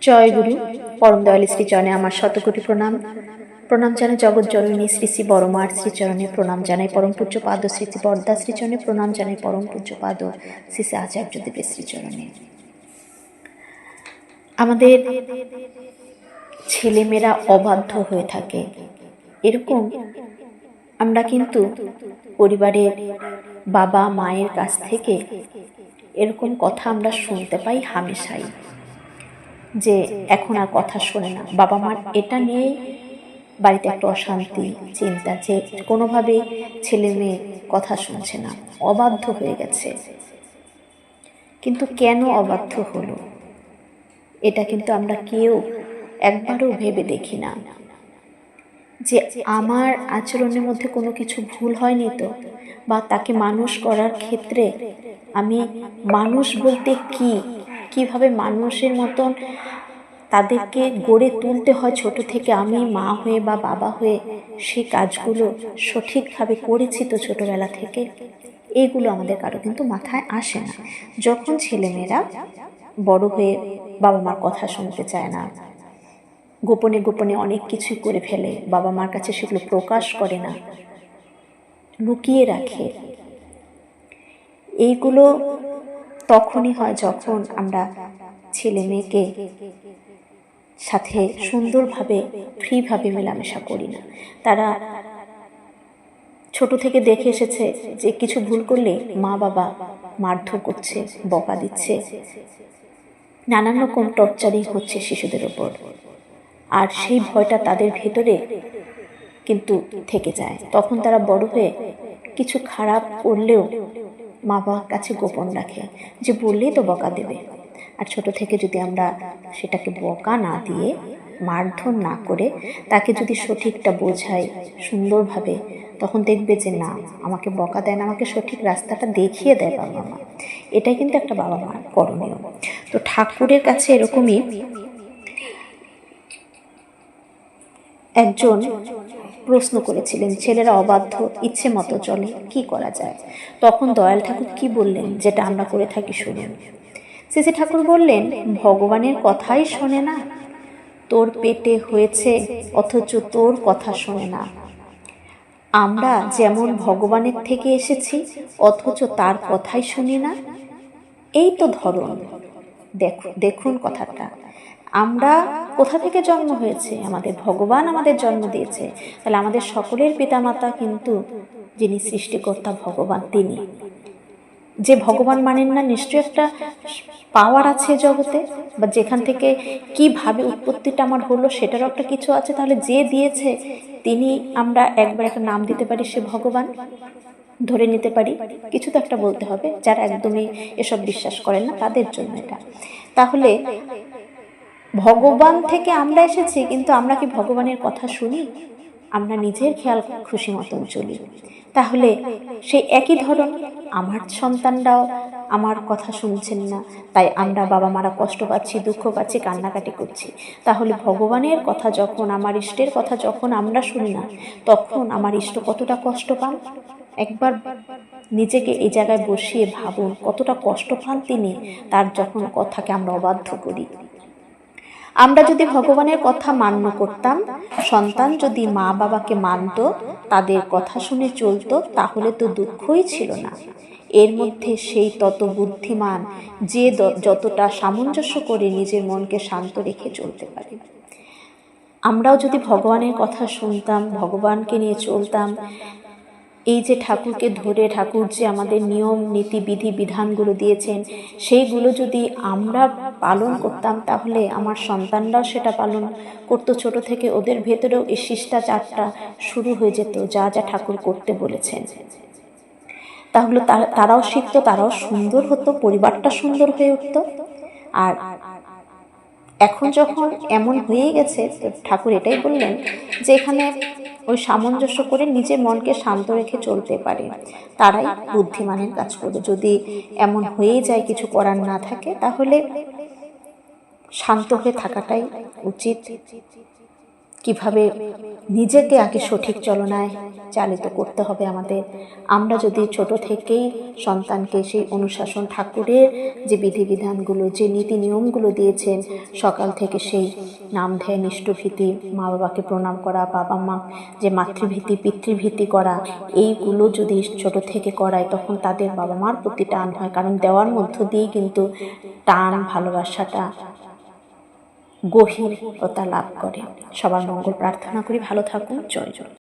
জয় গুরু। পরম দয়ালী শ্রীচরণে আমার শতকোটি প্রণাম। প্রণাম জানাই জগৎ জননী শ্রী শ্রী বড়মার শ্রীচরণে, প্রণাম জানাই পরম পূজ্য পাদ শ্রী শ্রী বরদা শ্রীচরণে, প্রণাম জানাই পরম পূজ্য পাদ শ্রী শ্রী আচার্যদেবের শ্রীচরণে। আমাদের ছেলেমেয়েরা অবাধ্য হয়ে থাকে, এরকম আমরা কিন্তু পরিবারের বাবা মায়ের কাছ থেকে এরকম কথা আমরা শুনতে পাই হামেশাই, যে এখন আর কথা শোনে না। বাবা মার এটা নিয়ে বাড়িতে একটা অশান্তি, চিন্তা, যে কোনোভাবেই ছেলে মেয়ে কথা শুনছে না, অবাধ্য হয়ে গেছে। কিন্তু কেন অবাধ্য হলো, এটা কিন্তু আমরা কেউ একবারও ভেবে দেখি না, যে আমার আচরণের মধ্যে কোনো কিছু ভুল হয়নি তো, বা তাকে মানুষ করার ক্ষেত্রে আমি মানুষ বলতে কিভাবে মানুষের মতন তাদেরকে গড়ে তুলতে হয় ছোট থেকে, আমি মা হয়ে বা বাবা হয়ে সেই কাজগুলো সঠিকভাবে করেছি তো ছোটবেলা থেকে। এইগুলো আমাদের কারো কিন্তু মাথায় আসে না। যখন ছেলেমেয়েরা বড় হয়ে বাবা মার কথা শুনতে চায় না, গোপনে গোপনে অনেক কিছুই করে ফেলে, বাবা মার কাছে সেগুলো প্রকাশ করে না, লুকিয়ে রাখে, এইগুলো তখনই হয় যখন আমরা ছেলে মেয়েকে সাথে সুন্দরভাবে ফ্রিভাবে মেলামেশা করি না। তারা ছোট থেকে দেখে এসেছে যে কিছু ভুল করলে মা বাবা মারধর করছে, বকা দিচ্ছে, নানান রকম টর্চারিং হচ্ছে শিশুদের ওপর, আর সেই ভয়টা তাদের ভেতরে কিন্তু থেকে যায়। তখন তারা বড় হয়ে কিছু খারাপ করলেও মা বাবার কাছে গোপন রাখে, যে বললেই তো বকা দেবে। আর ছোট থেকে যদি আমরা সেটাকে বকা না দিয়ে, মারধর না করে, তাকে যদি সঠিকটা বোঝাই সুন্দরভাবে, তখন দেখবে যে না, আমাকে বকা দেয় না, আমাকে সঠিক রাস্তাটা দেখিয়ে দেয় বাবা মা। এটাই কিন্তু একটা বাবা মার করণীয়। তো ঠাকুরের কাছে এরকমই একজন প্রশ্ন করেছিলেন, ছেলেরা অবাধ্য, ইচ্ছে মতো চলে, কি করা যায়? তখন দয়াল ঠাকুর কি বললেন, যেটা আমরা করে থাকি, শুনুন। শ্রী ঠাকুর বললেন, ভগবানের কথাই শোনে না, তোর পেটে হয়েছে অথচ তোর কথা শোনে না। আমরা যেমন ভগবানের থেকে এসেছি অথচ তার কথাই শুনি না। এই তো ধরন। দেখুন কথাটা, আমরা কোথা থেকে জন্ম হয়েছে? আমাদের ভগবান আমাদের জন্ম দিয়েছে। তাহলে আমাদের সকলের পিতামাতা কিন্তু যিনি সৃষ্টিকর্তা ভগবান, তিনি। যে ভগবান মানেন না, নিশ্চয়ই একটা পাওয়ার আছে জগতে, বা যেখান থেকে কিভাবে উৎপত্তিটা আমার হলো সেটারও একটা কিছু আছে। তাহলে যে দিয়েছে তিনি, আমরা একবার একটা নাম দিতে পারি, সে ভগবান ধরে নিতে পারি। কিছু তো একটা বলতে হবে। যারা একদমই এসব বিশ্বাস করেন না তাদের জন্য এটা। তাহলে ভগবান থেকে আমরা এসেছি, কিন্তু আমরা কি ভগবানের কথা শুনি? আমরা নিজের খেয়াল খুশি মতন চলি। তাহলে সেই একই ধরন, আমার সন্তানরাও আমার কথা শুনছেন না, তাই আমরা বাবা মারা কষ্ট পাচ্ছি, দুঃখ পাচ্ছি, কান্নাকাটি করছি। তাহলে ভগবানের কথা যখন, আমার ইষ্টের কথা যখন আমরা শুনি না, তখন আমার ইষ্ট কতটা কষ্ট পান? একবার নিজেকে এই জায়গায় বসিয়ে ভাবুন, কতটা কষ্ট পান তিনি, তার যখন কথাকে আমরা অবাধ্য করি। আমরা যদি ভগবানের কথা মান্য করতাম, সন্তান যদি মা বাবাকে মানত, তাদের কথা শুনে চলতো, তাহলে তো দুঃখই ছিল না। এর মধ্যে সেই তত বুদ্ধিমান, যে যতটা সামঞ্জস্য করে নিজের মনকে শান্ত রেখে চলতে পারে। আমরাও যদি ভগবানের কথা শুনতাম, ভগবানকে নিয়ে চলতাম, এই যে ঠাকুরকে ধরে, ঠাকুর যে আমাদের নিয়ম নীতি বিধি বিধানগুলো দিয়েছেন, সেইগুলো যদি আমরা পালন করতাম, তাহলে আমার সন্তানরাও সেটা পালন করতো ছোট থেকে। ওদের ভেতরেও এই শিষ্টাচারটা শুরু হয়ে যেত, যা যা ঠাকুর করতে বলেছেন। তাহলে তারাও শিখতো, তারাও সুন্দর হতো, পরিবারটা সুন্দর হয়ে উঠতো। আর এখন যখন এমন হয়ে গেছে, ঠাকুর এটাই বললেন যে এখানে ওই সামঞ্জস্য করে নিজের মনকে শান্ত রেখে চলতে পারে, তারাই বুদ্ধিমানের কাজ করবে। যদি এমন হয়ে যায়, কিছু করার না থাকে, তাহলে শান্ত হয়ে থাকাটাই উচিত। কিভাবে নিজেকে আগে সঠিক চলনায় চালিত করতে হবে আমাদের। আমরা যদি ছোট থেকেই সন্তানকে সেই অনুশাসন, ঠাকুরের যে বিধিবিধানগুলো, যে নীতি নিয়মগুলো দিয়েছেন, সকাল থেকে সেই নাম ধ্যান, ইষ্টভীতি, মা বাবাকে প্রণাম করা, বাবা মা যে মাতৃভীতি পিতৃভীতি করা, এইগুলো যদি ছোট থেকে করায়, তখন তাদের বাবা মার প্রতি টান হয়। কারণ দেওয়ার মধ্য দিয়েই কিন্তু টান, ভালোবাসাটা গভীরতা লাভ করে। সবার মঙ্গল প্রার্থনা করি। ভালো থাকুন। জয় জয়।